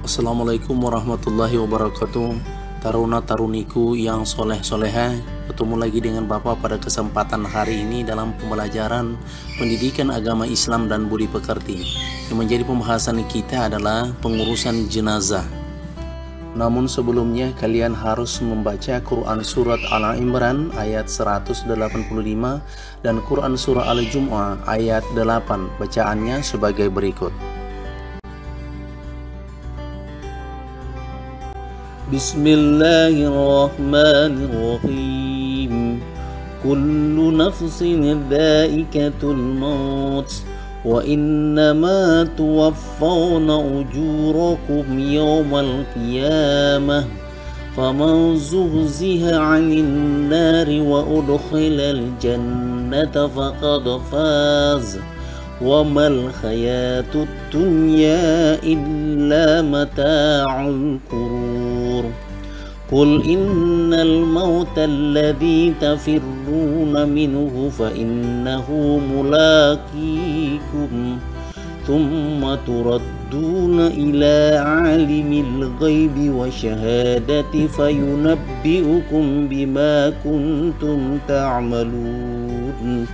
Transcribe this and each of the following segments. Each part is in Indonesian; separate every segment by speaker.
Speaker 1: Assalamualaikum warahmatullahi wabarakatuh. Taruna-taruniku yang soleh-soleha, ketemu lagi dengan Bapak pada kesempatan hari ini dalam pembelajaran pendidikan agama Islam dan budi pekerti. Yang menjadi pembahasan kita adalah pengurusan jenazah. Namun sebelumnya kalian harus membaca Quran Surat Al-Imran ayat 185 dan Quran Surah Al-Jumu'ah ayat 8. Bacaannya sebagai berikut. Bismillahirrahmanirrahim. Kullu nafsin dha'iqatul maut wa innama tuwaffawna ujurakum yawmal qiyamah faman zuhziha 'anil nari wa udkhilal jannata faqad faz wa mal hayatud dunya illa mata'ul qurur. Qul innal mauta alladhi tafirruna minhu fa innahu mulaqikum thumma turadduna ila alimil ghaibi wa syahadati fayunabbi'ukum bima kuntum ta'malun.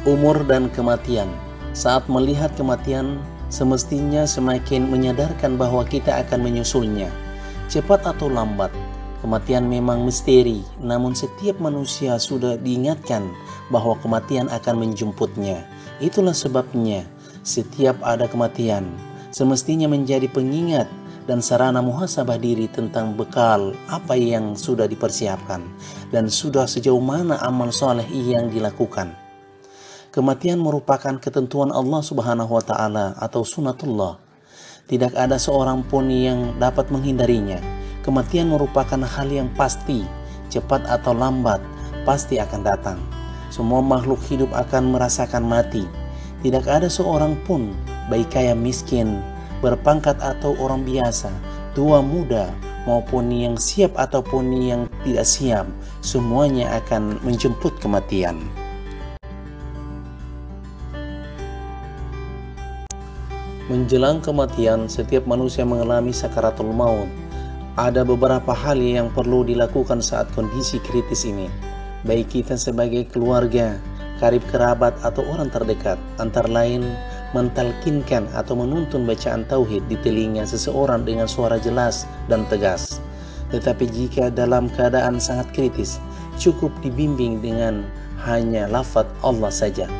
Speaker 1: Umur dan kematian. Saat melihat kematian, semestinya semakin menyadarkan bahwa kita akan menyusulnya. Cepat atau lambat, kematian memang misteri, namun setiap manusia sudah diingatkan bahwa kematian akan menjemputnya. Itulah sebabnya, setiap ada kematian, semestinya menjadi pengingat dan sarana muhasabah diri tentang bekal apa yang sudah dipersiapkan dan sudah sejauh mana amal soleh yang dilakukan. Kematian merupakan ketentuan Allah Subhanahu wa Ta'ala atau sunatullah. Tidak ada seorang pun yang dapat menghindarinya. Kematian merupakan hal yang pasti, cepat atau lambat, pasti akan datang. Semua makhluk hidup akan merasakan mati. Tidak ada seorang pun, baik kaya miskin, berpangkat atau orang biasa, tua muda, maupun yang siap ataupun yang tidak siap, semuanya akan menjemput kematian. Menjelang kematian, setiap manusia mengalami sakaratul maut. Ada beberapa hal yang perlu dilakukan saat kondisi kritis ini. Baik kita sebagai keluarga, karib kerabat atau orang terdekat, antara lain mentalkinkan atau menuntun bacaan tauhid di telinga seseorang dengan suara jelas dan tegas. Tetapi jika dalam keadaan sangat kritis, cukup dibimbing dengan hanya lafaz Allah saja.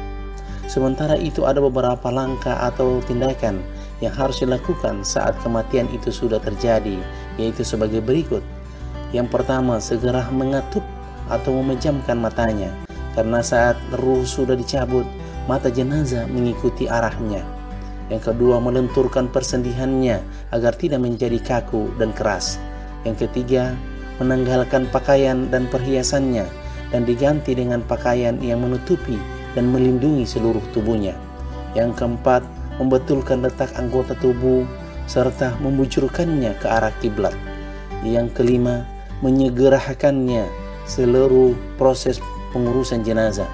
Speaker 1: Sementara itu ada beberapa langkah atau tindakan yang harus dilakukan saat kematian itu sudah terjadi, yaitu sebagai berikut. Yang pertama, segera mengatup atau memejamkan matanya, karena saat ruh sudah dicabut, mata jenazah mengikuti arahnya. Yang kedua, melenturkan persendihannya agar tidak menjadi kaku dan keras. Yang ketiga, menanggalkan pakaian dan perhiasannya dan diganti dengan pakaian yang menutupi dan melindungi seluruh tubuhnya. Yang keempat, membetulkan letak anggota tubuh serta membujurkannya ke arah kiblat. Yang kelima, menyegerakannya seluruh proses pengurusan jenazah.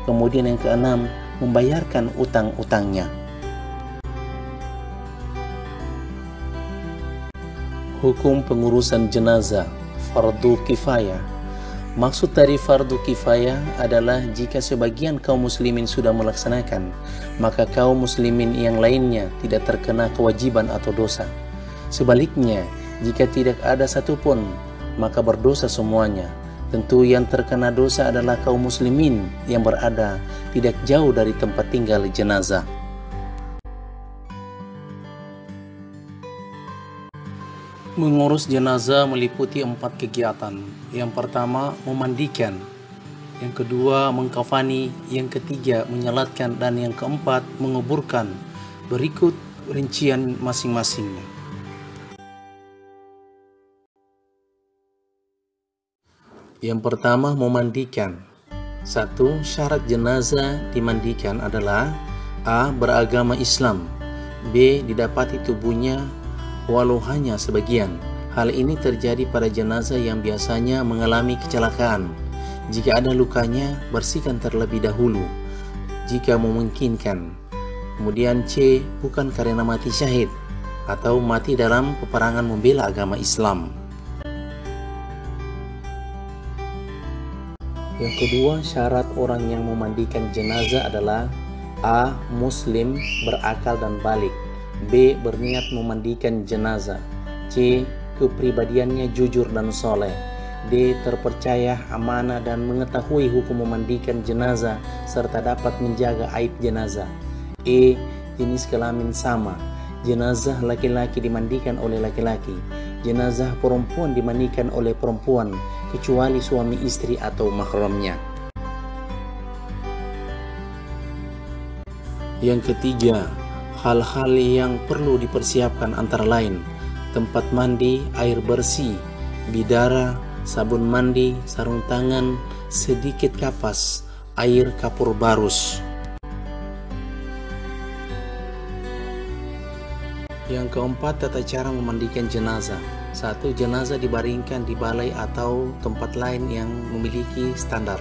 Speaker 1: Kemudian yang keenam, membayarkan utang-utangnya. Hukum pengurusan jenazah fardu kifayah. Maksud dari fardu kifayah adalah jika sebagian kaum muslimin sudah melaksanakan, maka kaum muslimin yang lainnya tidak terkena kewajiban atau dosa. Sebaliknya, jika tidak ada satupun, maka berdosa semuanya. Tentu yang terkena dosa adalah kaum muslimin yang berada tidak jauh dari tempat tinggal jenazah. Mengurus jenazah meliputi 4 kegiatan. Yang pertama, memandikan. Yang kedua, mengkafani. Yang ketiga, menyalatkan. Dan yang keempat, menguburkan. Berikut rincian masing-masingnya. Yang pertama, memandikan. 1. Syarat jenazah dimandikan adalah A. Beragama Islam. B. Didapati tubuhnya walau hanya sebagian. Hal ini terjadi pada jenazah yang biasanya mengalami kecelakaan. Jika ada lukanya, bersihkan terlebih dahulu jika memungkinkan. Kemudian C, bukan karena mati syahid atau mati dalam peperangan membela agama Islam. Yang kedua, syarat orang yang memandikan jenazah adalah A. Muslim, berakal dan balik. B. Berniat memandikan jenazah. C. Kepribadiannya jujur dan soleh. D. Terpercaya, amanah dan mengetahui hukum memandikan jenazah serta dapat menjaga aib jenazah. E. Jenis kelamin sama. Jenazah laki-laki dimandikan oleh laki-laki. Jenazah perempuan dimandikan oleh perempuan, kecuali suami istri atau mahramnya. Yang ketiga, hal-hal yang perlu dipersiapkan antara lain tempat mandi, air bersih, bidara, sabun mandi, sarung tangan, sedikit kapas, air kapur barus. Yang keempat, tata cara memandikan jenazah. 1. Jenazah dibaringkan di balai atau tempat lain yang memiliki standar.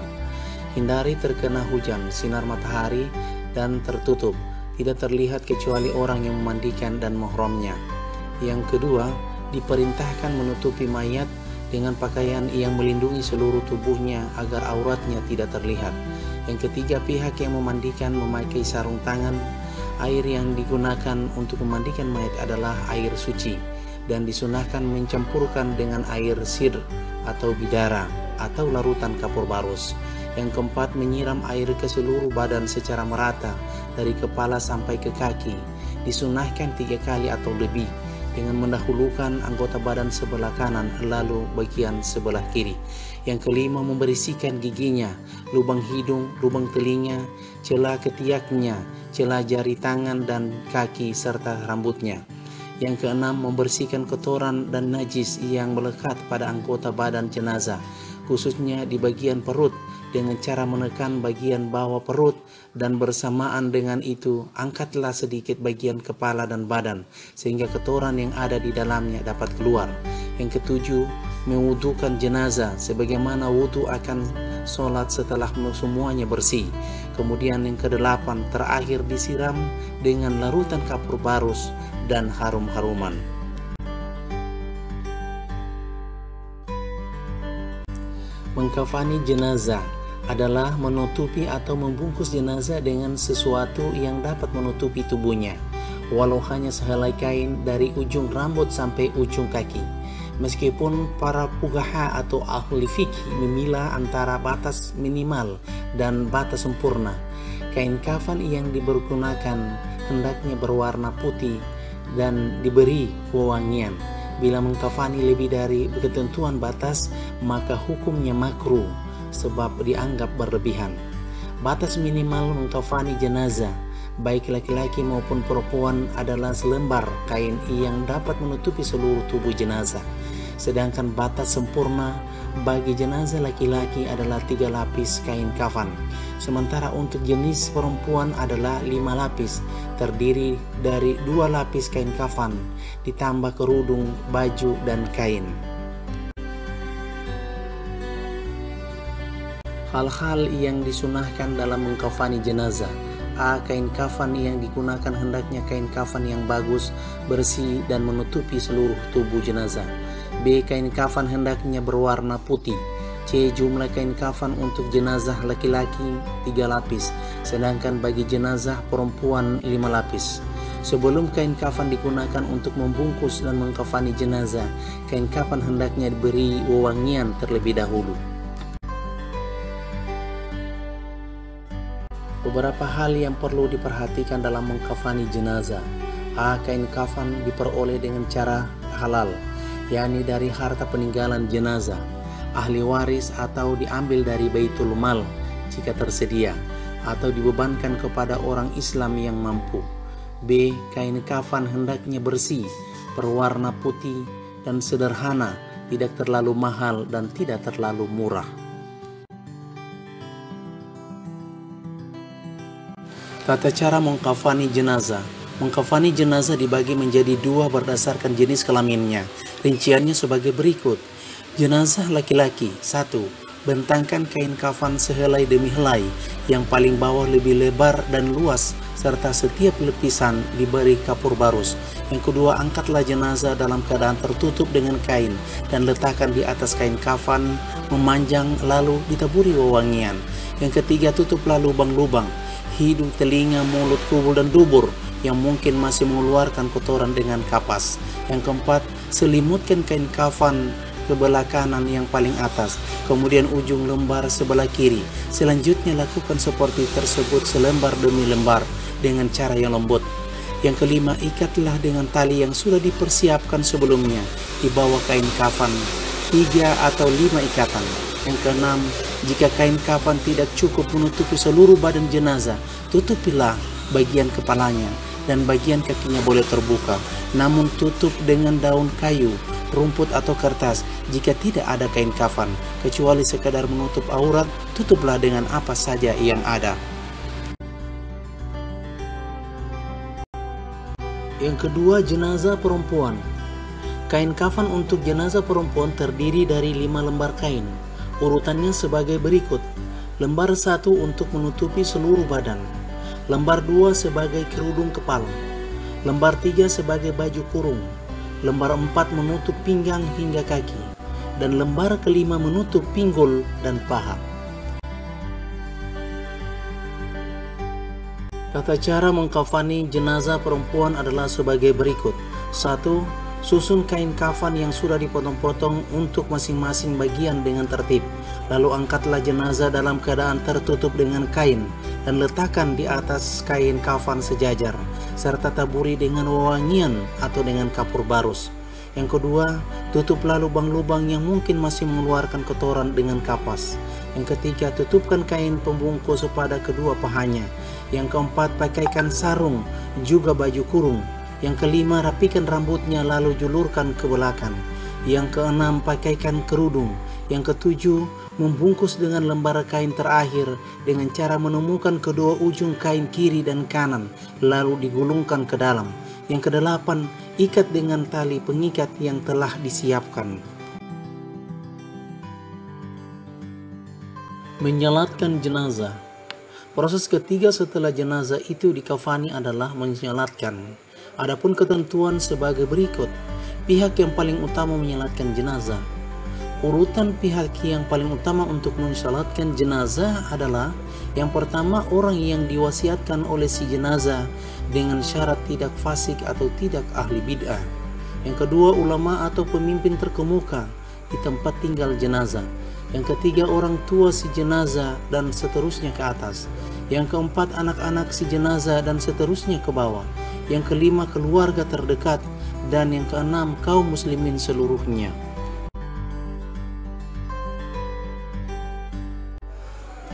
Speaker 1: Hindari terkena hujan, sinar matahari, dan tertutup. Tidak terlihat kecuali orang yang memandikan dan mahramnya. Yang kedua, diperintahkan menutupi mayat dengan pakaian yang melindungi seluruh tubuhnya agar auratnya tidak terlihat. Yang ketiga, pihak yang memandikan memakai sarung tangan. Air yang digunakan untuk memandikan mayat adalah air suci dan disunahkan mencampurkan dengan air sir atau bidara atau larutan kapur barus. Yang keempat, menyiram air ke seluruh badan secara merata dari kepala sampai ke kaki. Disunahkan 3 kali atau lebih dengan mendahulukan anggota badan sebelah kanan lalu bagian sebelah kiri. Yang kelima, membersihkan giginya, lubang hidung, lubang telinga, celah ketiaknya, celah jari tangan dan kaki serta rambutnya. Yang keenam, membersihkan kotoran dan najis yang melekat pada anggota badan jenazah, khususnya di bagian perut, dengan cara menekan bagian bawah perut dan bersamaan dengan itu angkatlah sedikit bagian kepala dan badan sehingga kotoran yang ada di dalamnya dapat keluar. Yang ketujuh, mewudukan jenazah sebagaimana wudu akan sholat setelah semuanya bersih. Kemudian yang kedelapan, terakhir disiram dengan larutan kapur barus dan harum-haruman. Mengkafani jenazah adalah menutupi atau membungkus jenazah dengan sesuatu yang dapat menutupi tubuhnya, walau hanya sehelai kain dari ujung rambut sampai ujung kaki. Meskipun para fuqaha atau ahli fikih memilah antara batas minimal dan batas sempurna, kain kafan yang dipergunakan hendaknya berwarna putih dan diberi wewangian. Bila mengkafani lebih dari ketentuan batas, maka hukumnya makruh sebab dianggap berlebihan. Batas minimal mengkafani jenazah, baik laki-laki maupun perempuan, adalah selembar kain yang dapat menutupi seluruh tubuh jenazah. Sedangkan batas sempurna bagi jenazah laki-laki adalah 3 lapis kain kafan. Sementara untuk jenis perempuan adalah 5 lapis, terdiri dari 2 lapis kain kafan, ditambah kerudung, baju, dan kain. Hal-hal yang disunahkan dalam mengkafani jenazah. A. Kain kafan yang digunakan hendaknya kain kafan yang bagus, bersih, dan menutupi seluruh tubuh jenazah. B. Kain kafan hendaknya berwarna putih. C. Jumlah kain kafan untuk jenazah laki-laki 3 lapis, sedangkan bagi jenazah perempuan 5 lapis. Sebelum kain kafan digunakan untuk membungkus dan mengkafani jenazah, kain kafan hendaknya diberi wewangian terlebih dahulu. Beberapa hal yang perlu diperhatikan dalam mengkafani jenazah. A. Kain kafan diperoleh dengan cara halal, yakni dari harta peninggalan jenazah, ahli waris, atau diambil dari Baitul Mal jika tersedia, atau dibebankan kepada orang Islam yang mampu. B. Kain kafan hendaknya bersih, berwarna putih, dan sederhana, tidak terlalu mahal dan tidak terlalu murah. Tata cara mengkafani jenazah. Mengkafani jenazah dibagi menjadi 2 berdasarkan jenis kelaminnya. Rinciannya sebagai berikut. Jenazah laki-laki: 1. Bentangkan kain kafan sehelai demi helai, yang paling bawah lebih lebar dan luas, serta setiap lapisan diberi kapur barus. Yang kedua, angkatlah jenazah dalam keadaan tertutup dengan kain dan letakkan di atas kain kafan memanjang lalu ditaburi wewangian. Yang ketiga, tutuplah lubang-lubang hidung, telinga, mulut, kubul, dan dubur yang mungkin masih mengeluarkan kotoran dengan kapas. Yang keempat, selimutkan kain kafan ke belah kanan yang paling atas, kemudian ujung lembar sebelah kiri. Selanjutnya lakukan seperti tersebut selembar demi lembar dengan cara yang lembut. Yang kelima, ikatlah dengan tali yang sudah dipersiapkan sebelumnya di bawah kain kafan 3 atau 5 ikatan. Yang keenam, jika kain kafan tidak cukup menutupi seluruh badan jenazah, tutupilah bagian kepalanya dan bagian kakinya boleh terbuka, namun tutup dengan daun kayu, rumput atau kertas. Jika tidak ada kain kafan, kecuali sekadar menutup aurat, tutuplah dengan apa saja yang ada. Yang kedua, jenazah perempuan. Kain kafan untuk jenazah perempuan terdiri dari 5 lembar kain. Urutannya sebagai berikut: lembar 1 untuk menutupi seluruh badan, lembar 2 sebagai kerudung kepala, lembar 3 sebagai baju kurung, lembar 4 menutup pinggang hingga kaki, dan lembar kelima menutup pinggul dan paha. Tata cara mengkafani jenazah perempuan adalah sebagai berikut. 1. Susun kain kafan yang sudah dipotong-potong untuk masing-masing bagian dengan tertib. Lalu angkatlah jenazah dalam keadaan tertutup dengan kain dan letakkan di atas kain kafan sejajar, serta taburi dengan wewangian atau dengan kapur barus. Yang kedua, tutuplah lubang-lubang yang mungkin masih mengeluarkan kotoran dengan kapas. Yang ketiga, tutupkan kain pembungkus pada kedua pahanya. Yang keempat, pakaikan sarung, juga baju kurung. Yang kelima, rapikan rambutnya lalu julurkan ke belakang. Yang keenam, pakaikan kerudung. Yang ketujuh, membungkus dengan lembar kain terakhir dengan cara menemukan kedua ujung kain kiri dan kanan, lalu digulungkan ke dalam. Yang kedelapan, ikat dengan tali pengikat yang telah disiapkan. Menyalatkan jenazah. Proses ketiga setelah jenazah itu dikafani adalah menyalatkan. Adapun ketentuan sebagai berikut. Pihak yang paling utama menyalatkan jenazah. Urutan pihak yang paling utama untuk mensalatkan jenazah adalah: yang pertama, orang yang diwasiatkan oleh si jenazah dengan syarat tidak fasik atau tidak ahli bid'ah. Yang kedua, ulama atau pemimpin terkemuka di tempat tinggal jenazah. Yang ketiga, orang tua si jenazah dan seterusnya ke atas. Yang keempat, anak-anak si jenazah dan seterusnya ke bawah. Yang kelima, keluarga terdekat. Dan yang keenam, kaum muslimin seluruhnya.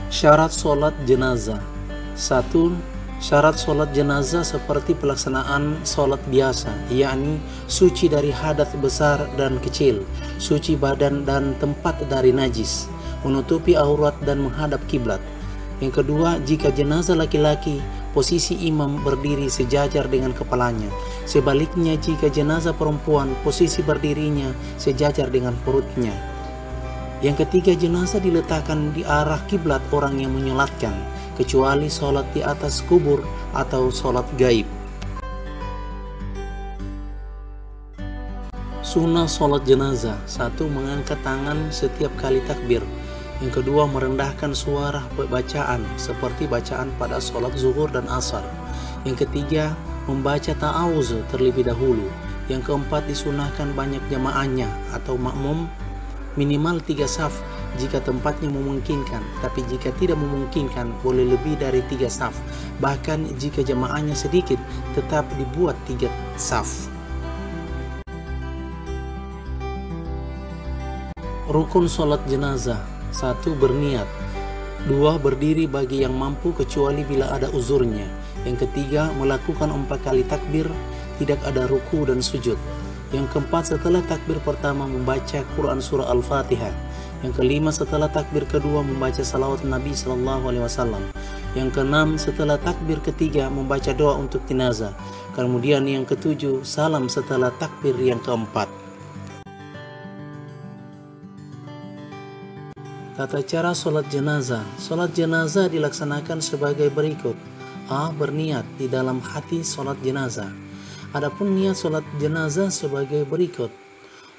Speaker 1: Syarat sholat jenazah. 1. Syarat sholat jenazah seperti pelaksanaan sholat biasa, yakni suci dari hadas besar dan kecil, suci badan dan tempat dari najis, menutupi aurat dan menghadap kiblat. Yang kedua, jika jenazah laki-laki, posisi imam berdiri sejajar dengan kepalanya. Sebaliknya, jika jenazah perempuan, posisi berdirinya sejajar dengan perutnya. Yang ketiga, jenazah diletakkan di arah kiblat orang yang menyolatkan, kecuali sholat di atas kubur atau sholat gaib. Sunnah sholat jenazah. 1. Mengangkat tangan setiap kali takbir. Yang kedua, merendahkan suara bacaan seperti bacaan pada sholat zuhur dan asar. Yang ketiga, membaca ta'awuz terlebih dahulu. Yang keempat, disunahkan banyak jamaahnya atau makmum, minimal 3 saf jika tempatnya memungkinkan, tapi jika tidak memungkinkan boleh lebih dari 3 saf. Bahkan jika jamaahnya sedikit tetap dibuat 3 saf. Rukun sholat jenazah. 1. Berniat. 2. Berdiri bagi yang mampu kecuali bila ada uzurnya. Yang ketiga, melakukan 4 kali takbir, tidak ada ruku dan sujud. Yang keempat, setelah takbir pertama membaca Quran surah Al-Fatihah. Yang kelima, setelah takbir kedua membaca salawat Nabi SAW. Yang keenam, setelah takbir ketiga membaca doa untuk jenazah. Kemudian yang ketujuh, salam setelah takbir yang keempat. Tata cara sholat jenazah. Sholat jenazah dilaksanakan sebagai berikut. A. Berniat di dalam hati sholat jenazah. Adapun niat sholat jenazah sebagai berikut.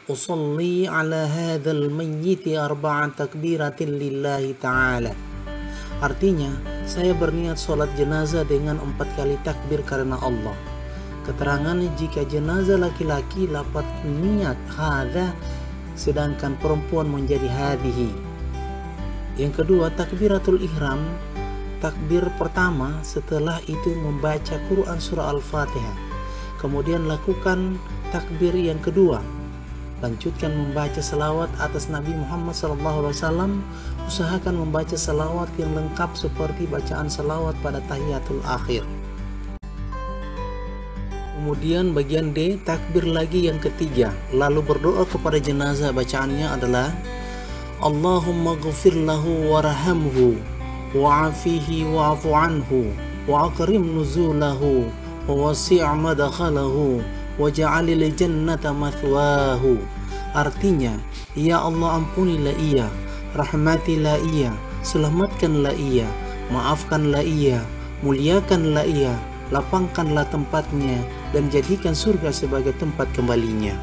Speaker 1: Usalli ala hadzal mayyiti arba'an takbiratin lillahi ta'ala. Artinya, saya berniat sholat jenazah dengan 4 kali takbir karena Allah. Keterangan jika jenazah laki-laki lafaz niat hadza, sedangkan perempuan menjadi hadhihi. Yang kedua, takbiratul ihram. Takbir pertama, setelah itu membaca Quran surah Al-Fatihah. Kemudian lakukan takbir yang kedua. Lanjutkan membaca salawat atas Nabi Muhammad SAW. Usahakan membaca salawat yang lengkap seperti bacaan salawat pada tahiyatul akhir. Kemudian bagian D, takbir lagi yang ketiga. Lalu berdoa kepada jenazah. Bacaannya adalah Allahumma ghfir lahu warhamhu wa'afihi wa'afu anhu wa akrim nuzulahu wa wasi' madkhalahu waj'alil jannata mathwahu. Artinya, ya Allah, ampunilah ia, rahmatilah ia, selamatkanlah ia, maafkanlah ia, muliakanlah ia, lapangkanlah tempatnya, dan jadikan surga sebagai tempat kembalinya.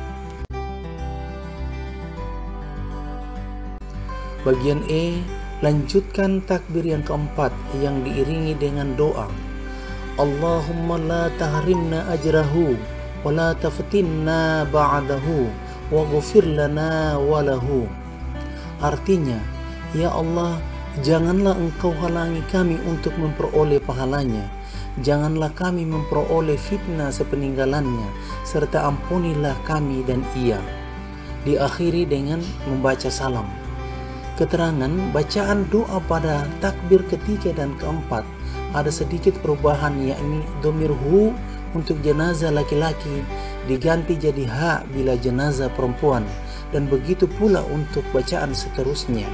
Speaker 1: Bagian E, lanjutkan takbir yang keempat yang diiringi dengan doa. Allahumma la tahrimna ajrahu wa la taftinna ba'dahu wa ghfir lana wa lahu. Artinya, ya Allah, janganlah engkau halangi kami untuk memperoleh pahalanya. Janganlah kami memperoleh fitnah sepeninggalannya, serta ampunilah kami dan ia. Diakhiri dengan membaca salam. Keterangan bacaan doa pada takbir ketiga dan keempat ada sedikit perubahan, yakni dhamir hu untuk jenazah laki-laki diganti jadi ha bila jenazah perempuan, dan begitu pula untuk bacaan seterusnya.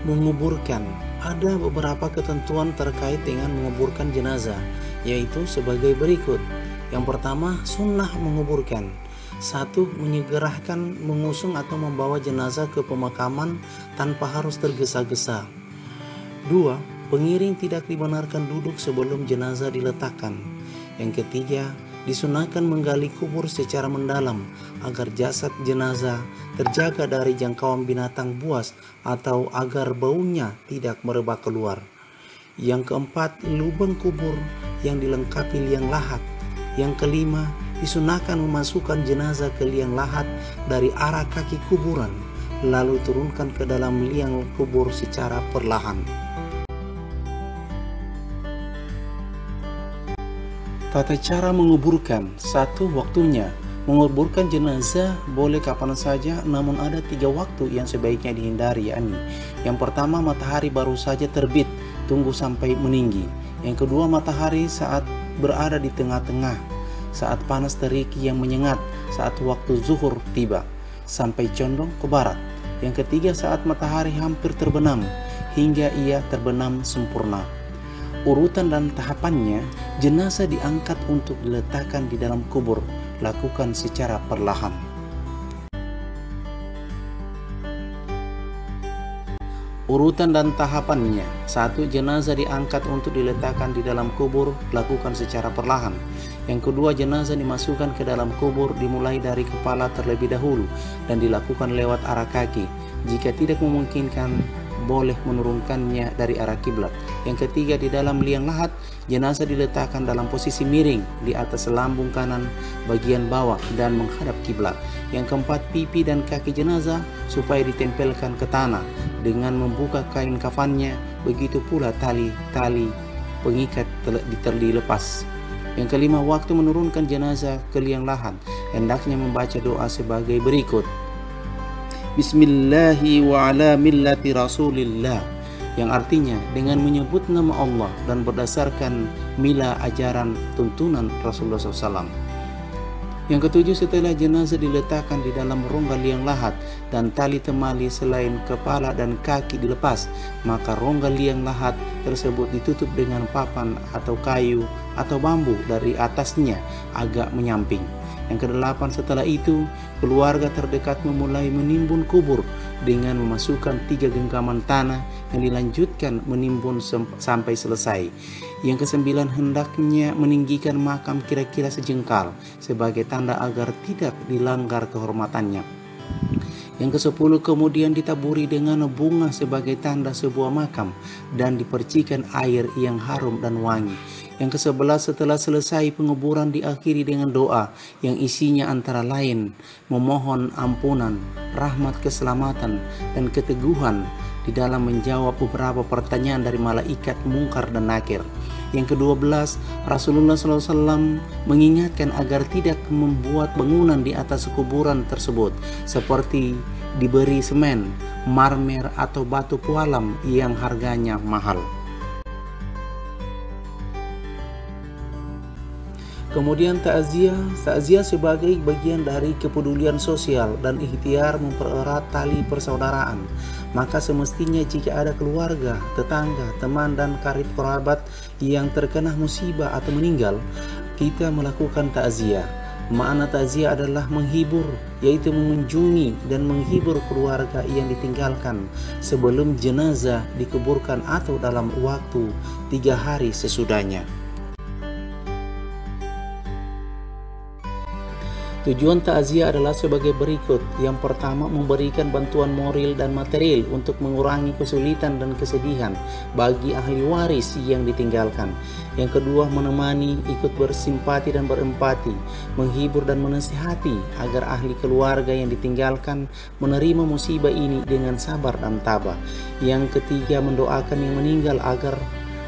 Speaker 1: Menguburkan. Ada beberapa ketentuan terkait dengan menguburkan jenazah, yaitu sebagai berikut. Yang pertama, sunnah menguburkan. 1. Menyegerakan mengusung atau membawa jenazah ke pemakaman tanpa harus tergesa-gesa. 2. Pengiring tidak dibenarkan duduk sebelum jenazah diletakkan. Yang ketiga, disunahkan menggali kubur secara mendalam agar jasad jenazah terjaga dari jangkauan binatang buas atau agar baunya tidak merebak keluar. Yang keempat, lubang kubur yang dilengkapi liang lahat. Yang kelima, disunahkan memasukkan jenazah ke liang lahat dari arah kaki kuburan, lalu turunkan ke dalam liang kubur secara perlahan. Tata cara menguburkan. 1. Waktunya. Menguburkan jenazah boleh kapan saja, namun ada 3 waktu yang sebaiknya dihindari, yakni yang pertama, matahari baru saja terbit, tunggu sampai meninggi. Yang kedua, matahari saat berada di tengah-tengah, saat panas teriki yang menyengat, saat waktu zuhur tiba, sampai condong ke barat. Yang ketiga, saat matahari hampir terbenam, hingga ia terbenam sempurna. Urutan dan tahapannya, jenazah diangkat untuk diletakkan di dalam kubur. Lakukan secara perlahan. Urutan dan tahapannya. 1. Jenazah diangkat untuk diletakkan di dalam kubur, lakukan secara perlahan. Yang kedua, jenazah dimasukkan ke dalam kubur dimulai dari kepala terlebih dahulu dan dilakukan lewat arah kaki. Jika tidak memungkinkan, boleh menurunkannya dari arah kiblat. Yang ketiga, di dalam liang lahat, jenazah diletakkan dalam posisi miring di atas lambung kanan bagian bawah dan menghadap kiblat. Yang keempat, pipi dan kaki jenazah supaya ditempelkan ke tanah dengan membuka kain kafannya, begitu pula tali-tali pengikat dilepas. Yang kelima, waktu menurunkan jenazah ke liang lahat, hendaknya membaca doa sebagai berikut. Bismillahi wa ala millati rasulillah, yang artinya dengan menyebut nama Allah dan berdasarkan mila ajaran tuntunan Rasulullah SAW. Yang ketujuh, setelah jenazah diletakkan di dalam rongga liang lahat dan tali temali selain kepala dan kaki dilepas, maka rongga liang lahat tersebut ditutup dengan papan atau kayu atau bambu dari atasnya agak menyamping. Yang kedelapan, setelah itu keluarga terdekat memulai menimbun kubur dengan memasukkan 3 genggaman tanah yang dilanjutkan menimbun sampai selesai. Yang kesembilan, hendaknya meninggikan makam kira-kira sejengkal sebagai tanda agar tidak dilanggar kehormatannya. Yang ke-10, kemudian ditaburi dengan bunga sebagai tanda sebuah makam dan dipercikan air yang harum dan wangi. Yang ke-11, setelah selesai penguburan diakhiri dengan doa yang isinya antara lain memohon ampunan, rahmat, keselamatan, dan keteguhan di dalam menjawab beberapa pertanyaan dari malaikat Mungkar dan Nakir. Yang ke-12, Rasulullah SAW mengingatkan agar tidak membuat bangunan di atas kuburan tersebut seperti diberi semen, marmer, atau batu pualam yang harganya mahal. Kemudian takziah sebagai bagian dari kepedulian sosial dan ikhtiar mempererat tali persaudaraan. Maka semestinya jika ada keluarga, tetangga, teman, dan karib kerabat yang terkena musibah atau meninggal, kita melakukan takziah. Makna takziah adalah menghibur, yaitu mengunjungi dan menghibur keluarga yang ditinggalkan sebelum jenazah dikuburkan atau dalam waktu 3 hari sesudahnya. Tujuan takziah adalah sebagai berikut. Yang pertama, memberikan bantuan moral dan material untuk mengurangi kesulitan dan kesedihan bagi ahli waris yang ditinggalkan. Yang kedua, menemani, ikut bersimpati dan berempati, menghibur dan menasihati agar ahli keluarga yang ditinggalkan menerima musibah ini dengan sabar dan tabah. Yang ketiga, mendoakan yang meninggal agar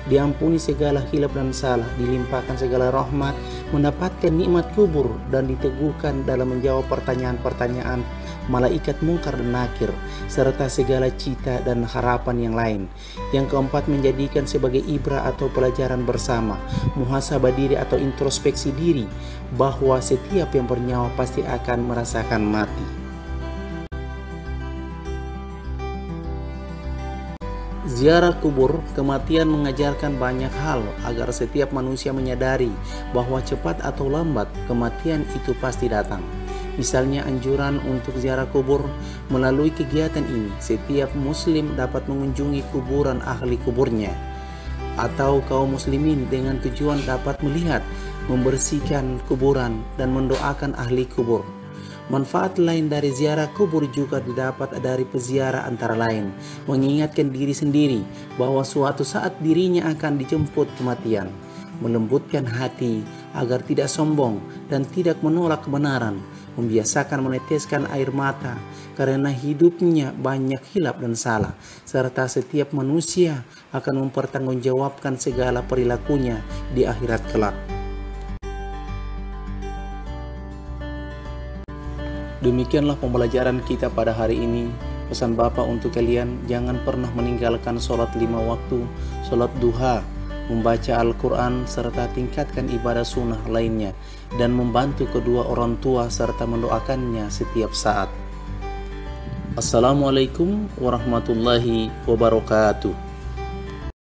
Speaker 1: diampuni segala hilaf dan salah, dilimpahkan segala rahmat, mendapatkan nikmat kubur, dan diteguhkan dalam menjawab pertanyaan-pertanyaan malaikat Mungkar dan Nakir, serta segala cita dan harapan yang lain. Yang keempat, menjadikan sebagai ibrah atau pelajaran bersama, muhasabah diri atau introspeksi diri, bahwa setiap yang bernyawa pasti akan merasakan mati. Ziarah kubur kematian mengajarkan banyak hal agar setiap manusia menyadari bahwa cepat atau lambat kematian itu pasti datang. Misalnya anjuran untuk ziarah kubur. Melalui kegiatan ini, setiap muslim dapat mengunjungi kuburan ahli kuburnya atau kaum muslimin dengan tujuan dapat melihat, membersihkan kuburan, dan mendoakan ahli kubur. Manfaat lain dari ziarah kubur juga didapat dari peziarah, antara lain mengingatkan diri sendiri bahwa suatu saat dirinya akan dijemput kematian, melembutkan hati agar tidak sombong dan tidak menolak kebenaran, membiasakan meneteskan air mata karena hidupnya banyak hilaf dan salah, serta setiap manusia akan mempertanggungjawabkan segala perilakunya di akhirat kelak. Demikianlah pembelajaran kita pada hari ini. Pesan Bapak untuk kalian, jangan pernah meninggalkan sholat 5 waktu, sholat duha, membaca Al-Quran, serta tingkatkan ibadah sunnah lainnya, dan membantu kedua orang tua serta mendoakannya setiap saat. Assalamualaikum warahmatullahi wabarakatuh.